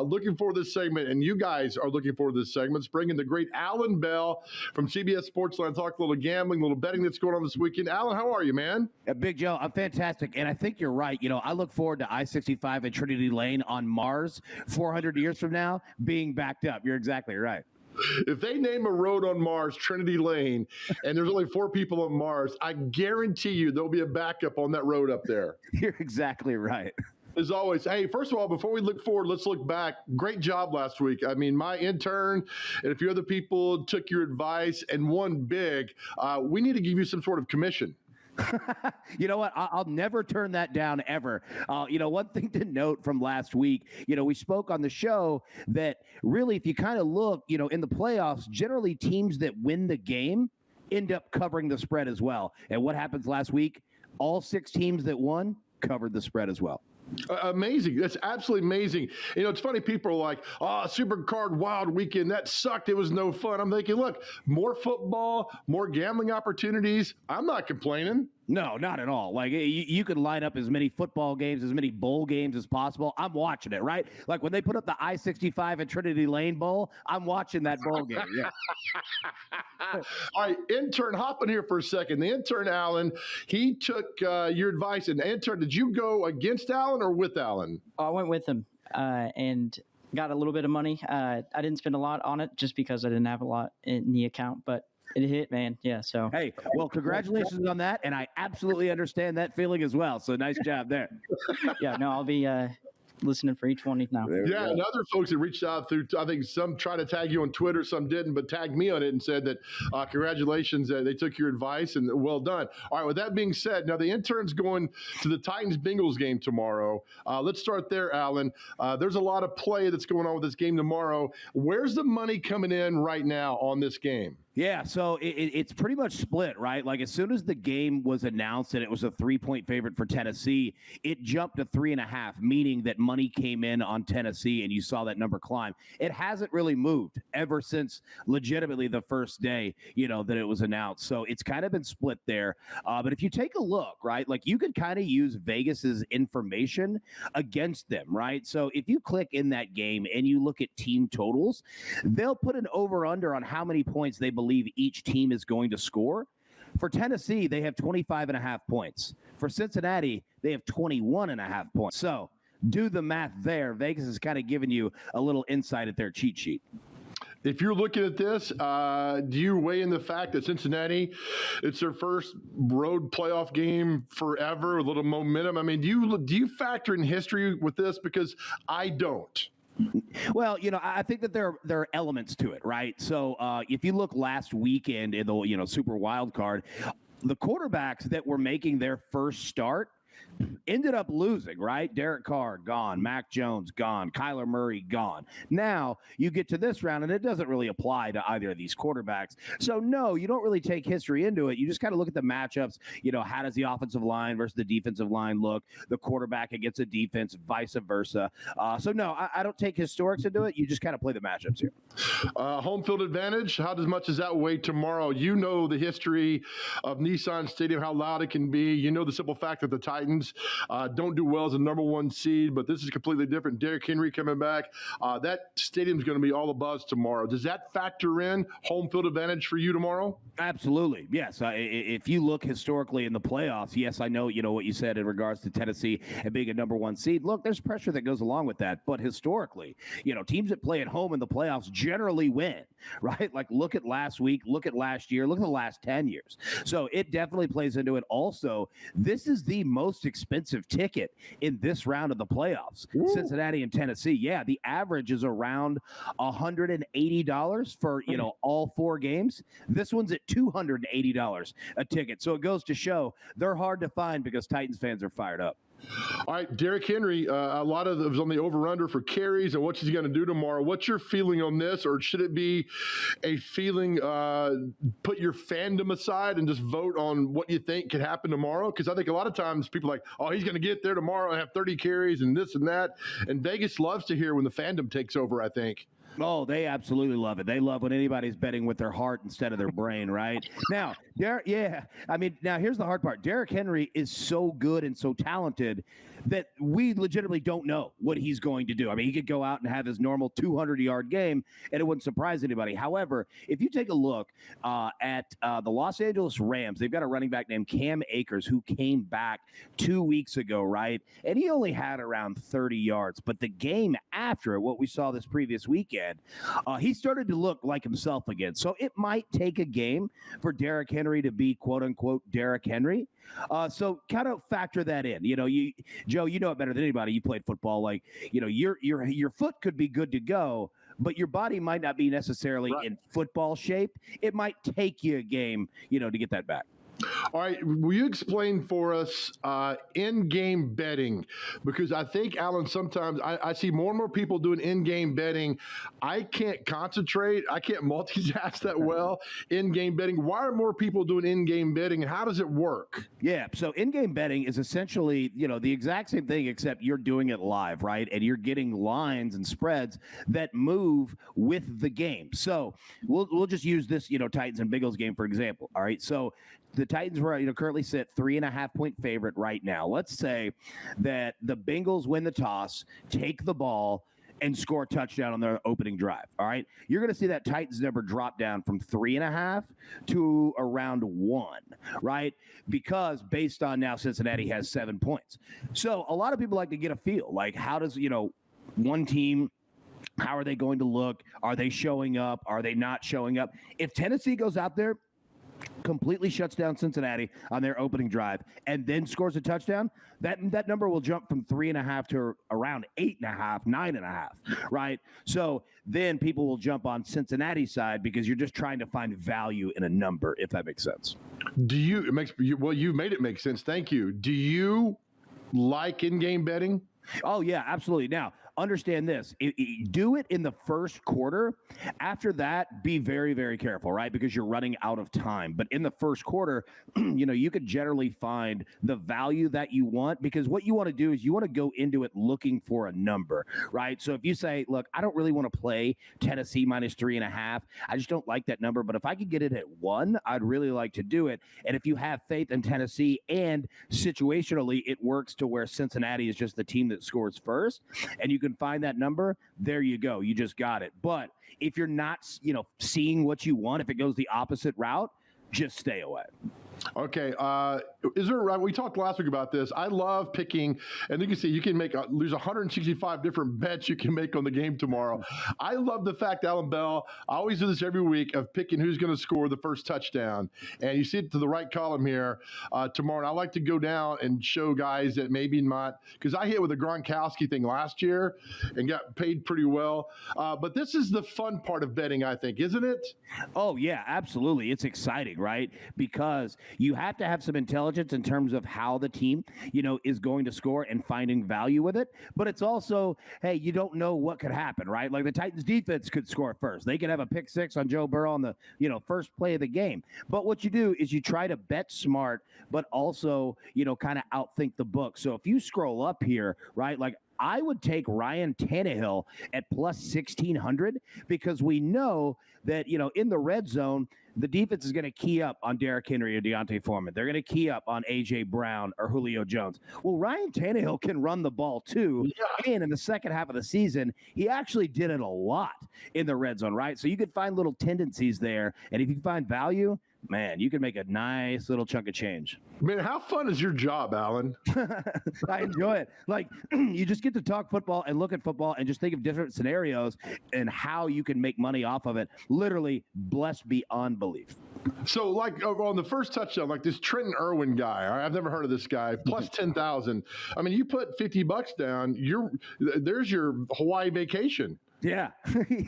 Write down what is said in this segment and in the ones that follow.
Looking forward to this segment, and you guys are looking forward to this segment. It's bringing the great Allan Bell from CBS Sportsline. Talk a little gambling, a little betting that's going on this weekend. Allan, how are you, man? Big Joe, I'm fantastic, and I think you're right. I look forward to I-65 at Trinity Lane on Mars 400 years from now being backed up. You're exactly right. If they name a road on Mars Trinity Lane, and there's only 4 people on Mars, I guarantee you there'll be a backup on that road up there. You're exactly right. As always, hey, first of all, before we look forward, let's look back. Great job last week. I mean, my intern and a few other people took your advice and won big. We need to give you some sort of commission. You know what? I'll never turn that down ever. One thing to note from last week, we spoke on the show that really, if you kind of look, in the playoffs, generally teams that win the game end up covering the spread as well. And what happens last week? All 6 teams that won covered the spread as well. Amazing. That's absolutely amazing. It's funny. People are like, Super Card Wild Weekend. That sucked. It was no fun. I'm thinking, look, more football, more gambling opportunities. I'm not complaining. No, not at all. Like, you could line up as many football games, as many bowl games as possible. I'm watching it, right? Like when they put up the I-65 at Trinity Lane Bowl, I'm watching that bowl game. Yeah. All right, intern, hop in here for a second. The intern, Allan, he took your advice. And intern, did you go against Allan or with Allan? I went with him and got a little bit of money. I didn't spend a lot on it just because I didn't have a lot in the account, but it hit, man. Yeah. So, hey, well, congratulations on that. And I absolutely understand that feeling as well. So nice job there. Yeah, no, I'll be listening for each one now. Yeah, and other folks that reached out through, I think some tried to tag you on Twitter, some didn't, but tagged me on it and said that congratulations, they took your advice and well done. All right, with that being said, now the intern's going to the Titans-Bengals game tomorrow. Let's start there, Allan. There's a lot of play that's going on with this game tomorrow. Where's the money coming in right now on this game? Yeah, so it's pretty much split, right? Like as soon as the game was announced and it was a 3-point favorite for Tennessee, it jumped to 3.5, meaning that money came in on Tennessee and you saw that number climb. It hasn't really moved ever since legitimately the first day, that it was announced. So it's kind of been split there. But if you take a look, right, like you could kind of use Vegas's information against them, right? So if you click in that game and you look at team totals, they'll put an over-under on how many points they believe each team is going to score. For Tennessee, they have 25.5 points. For Cincinnati, they have 21.5 points. So do the math there. Vegas is kind of giving you a little insight at their cheat sheet. If you're looking at this, do you weigh in the fact that Cincinnati, it's their first road playoff game forever, a little momentum? I mean, do you factor in history with this? Because I don't. Well, I think that there are elements to it, right? So if you look last weekend in the Super Wild Card, the quarterbacks that were making their first start ended up losing, right? Derek Carr, gone. Mac Jones, gone. Kyler Murray, gone. Now, you get to this round, and it doesn't really apply to either of these quarterbacks. So, no, you don't really take history into it. You just kind of look at the matchups. How does the offensive line versus the defensive line look? The quarterback against the defense, vice versa. So, no, I don't take historics into it. You just kind of play the matchups here. Home field advantage, how much does that weigh tomorrow? You know the history of Nissan Stadium, how loud it can be. You know the simple fact that the Titans don't do well as a number 1 seed, but this is completely different. Derrick Henry coming back. That stadium's going to be all abuzz tomorrow. Does that factor in home field advantage for you tomorrow? Absolutely, yes. If you look historically in the playoffs, yes, I know what you said in regards to Tennessee and being a number 1 seed. Look, there's pressure that goes along with that, but historically, teams that play at home in the playoffs generally win, right? Like look at last week, look at last year, look at the last 10 years. So it definitely plays into it. Also, this is the most expensive ticket in this round of the playoffs. Ooh. Cincinnati and Tennessee. Yeah, the average is around $180 for, all 4 games. This one's at $280 a ticket. So it goes to show they're hard to find because Titans fans are fired up. All right, Derrick Henry, a lot of it was on the over-under for carries and what he's going to do tomorrow. What's your feeling on this, or should it be a feeling, put your fandom aside and just vote on what you think could happen tomorrow? Because I think a lot of times people are like, oh, he's going to get there tomorrow and have 30 carries and this and that. And Vegas loves to hear when the fandom takes over, I think. Oh, they absolutely love it. They love when anybody's betting with their heart instead of their brain, right? Now, now here's the hard part. Derrick Henry is so good and so talented that we legitimately don't know what he's going to do. I mean, he could go out and have his normal 200-yard game, and it wouldn't surprise anybody. However, if you take a look at the Los Angeles Rams, they've got a running back named Cam Akers who came back 2 weeks ago, right? And he only had around 30 yards. But the game after what we saw this previous weekend, he started to look like himself again. So it might take a game for Derrick Henry to be quote-unquote Derrick Henry. So kind of factor that in. Joe, you know it better than anybody. You played football. Like, your foot could be good to go, but your body might not be necessarily in football shape. It might take you a game, to get that back. All right, will you explain for us in-game betting? Because I think, Allan, sometimes I see more and more people doing in-game betting. I can't concentrate. I can't multitask that well. In-game betting. Why are more people doing in-game betting, and how does it work? Yeah, so in-game betting is essentially, the exact same thing, except you're doing it live, right? And you're getting lines and spreads that move with the game. So we'll just use this, Titans and Bengals game, for example. All right, so the Titans were, currently sit 3.5-point favorite right now. Let's say that the Bengals win the toss, take the ball, and score a touchdown on their opening drive. All right, you're going to see that Titans number drop down from 3.5 to around 1, right? Because based on now Cincinnati has 7 points. So a lot of people like to get a feel, like how does one team. How are they going to look? Are they showing up? Are they not showing up? If Tennessee goes out there, completely shuts down Cincinnati on their opening drive, and then scores a touchdown, that number will jump from 3.5 to around 8.5, 9.5, right? So then people will jump on Cincinnati's side because you're just trying to find value in a number, if that makes sense. You've made it make sense. Thank you. Do you like in-game betting? Oh, yeah, absolutely. Now, understand this. Do it in the first quarter. After that, be very, very careful, right? Because you're running out of time. But in the first quarter, you could generally find the value that you want, because what you want to do is you want to go into it looking for a number, right? So if you say, look, I don't really want to play Tennessee minus 3.5. I just don't like that number. But if I could get it at 1, I'd really like to do it. And if you have faith in Tennessee and situationally it works to where Cincinnati is just the team that scores first, and you can find that number, there you go. You just got it. But if you're not, seeing what you want, if it goes the opposite route, just stay away. Okay. We talked last week about this. I love picking, and you can see you can lose 165 different bets you can make on the game tomorrow. I love the fact, Allan Bell, I always do this every week of picking who's going to score the first touchdown. And you see it to the right column here tomorrow. And I like to go down and show guys that maybe not, because I hit with the Gronkowski thing last year and got paid pretty well. But this is the fun part of betting, I think, isn't it? Oh, yeah, absolutely. It's exciting, right? Because you have to have some intelligence in terms of how the team, is going to score and finding value with it. But it's also, hey, you don't know what could happen, right? Like the Titans defense could score first. They could have a pick six on Joe Burrow on the, first play of the game. But what you do is you try to bet smart, but also, kind of outthink the book. So if you scroll up here, right, like I would take Ryan Tannehill at plus 1,600, because we know that, in the red zone, the defense is going to key up on Derrick Henry or Deontay Foreman. They're going to key up on A.J. Brown or Julio Jones. Well, Ryan Tannehill can run the ball too. Yeah. And in the second half of the season, he actually did it a lot in the red zone, right? So you could find little tendencies there. And if you find value, man, you can make a nice little chunk of change. Man, how fun is your job, Allan? I enjoy it. Like, you just get to talk football and look at football and just think of different scenarios and how you can make money off of it. Literally blessed beyond belief. So, like, on the first touchdown, like this Trenton Irwin guy, I've never heard of this guy, plus 10,000. I mean, you put $50 down, there's your Hawaii vacation. Yeah,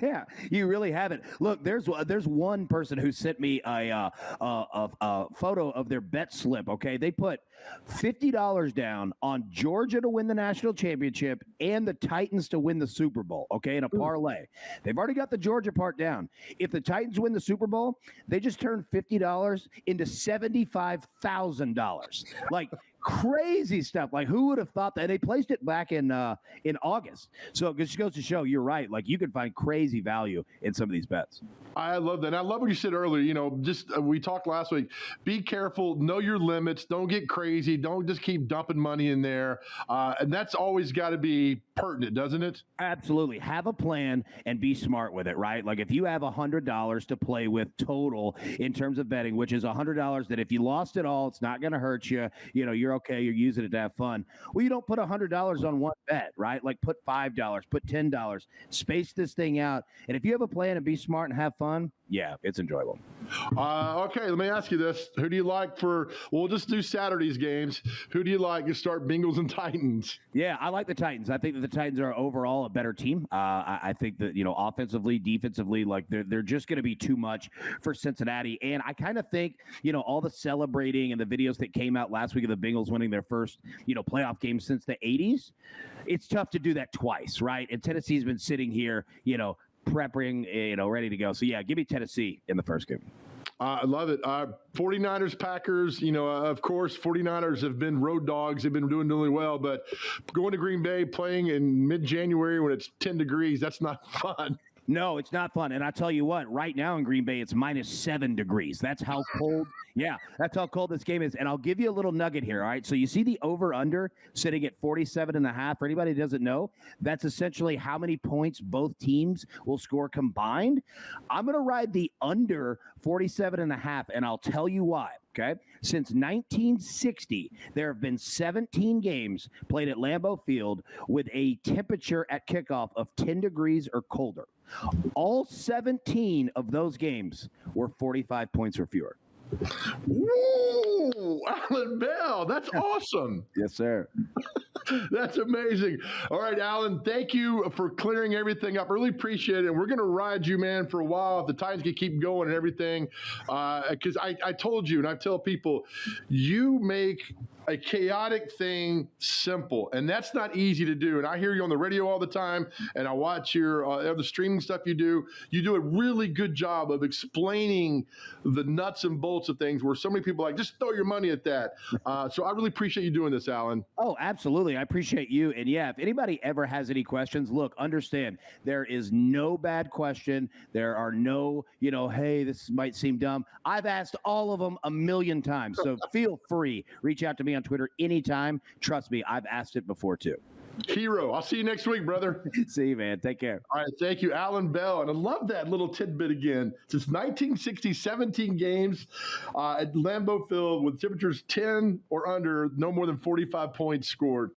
yeah, you really have it. Look, there's one person who sent me a photo of their bet slip. Okay, they put $50 down on Georgia to win the national championship and the Titans to win the Super Bowl. Okay, in a parlay. They've already got the Georgia part down. If the Titans win the Super Bowl, they just turn $50 into $75,000. Like, Crazy stuff. Like, who would have thought that? And they placed it back in August. So it just goes to show, you're right. Like, you can find crazy value in some of these bets. I love that. And I love what you said earlier. We talked last week. Be careful. Know your limits. Don't get crazy. Don't just keep dumping money in there. And that's always got to be pertinent, doesn't it? Absolutely. Have a plan and be smart with it, right? Like, if you have $100 to play with total in terms of betting, which is $100 that if you lost it all, it's not going to hurt you. You're okay. You're using it to have fun. Well, you don't put $100 on one bet, right? Like, put $5, put $10, space this thing out. And if you have a plan and be smart and have fun, yeah, it's enjoyable. Okay, let me ask you this. Who do you like we'll just do Saturday's games. Who do you like to start Bengals and Titans? Yeah, I like the Titans. I think that the Titans are overall a better team. I think that, offensively, defensively, like they're just going to be too much for Cincinnati. And I kind of think, all the celebrating and the videos that came out last week of the Bengals winning their first, playoff game since the 80s, it's tough to do that twice, right? And Tennessee's been sitting here, prepping, ready to go. So, yeah, give me Tennessee in the first game. I love it. 49ers, Packers, of course, 49ers have been road dogs. They've been doing really well. But going to Green Bay, playing in mid-January when it's 10 degrees, that's not fun. No, it's not fun. And I tell you what, right now in Green Bay, it's -7 degrees. That's how cold. Yeah, that's how cold this game is. And I'll give you a little nugget here, all right? So you see the over-under sitting at 47.5. For anybody who doesn't know, that's essentially how many points both teams will score combined. I'm going to ride the under 47.5, and I'll tell you why, okay? Since 1960, there have been 17 games played at Lambeau Field with a temperature at kickoff of 10 degrees or colder. All 17 of those games were 45 points or fewer. Woo! Allan Bell, that's awesome. Yes, sir. That's amazing. All right, Allan, thank you for clearing everything up. Really appreciate it. We're going to ride you, man, for a while. If the Titans can keep going and everything, because I told you, and I tell people, you make a chaotic thing simple, and that's not easy to do. And I hear you on the radio all the time, and I watch your the streaming stuff you do. You do a really good job of explaining the nuts and bolts of things where so many people are like, just throw your money at that. So I really appreciate you doing this, Allan. Oh, absolutely. I appreciate you. And yeah, if anybody ever has any questions, look, understand there is no bad question. There are no, hey, this might seem dumb. I've asked all of them a million times. So feel free. Reach out to me on Twitter anytime. Trust me, I've asked it before too. Hero. I'll see you next week, brother. See you, man. Take care. All right. Thank you, Allan Bell. And I love that little tidbit again. Since 1960, 17 games at Lambeau Field with temperatures 10 or under, no more than 45 points scored.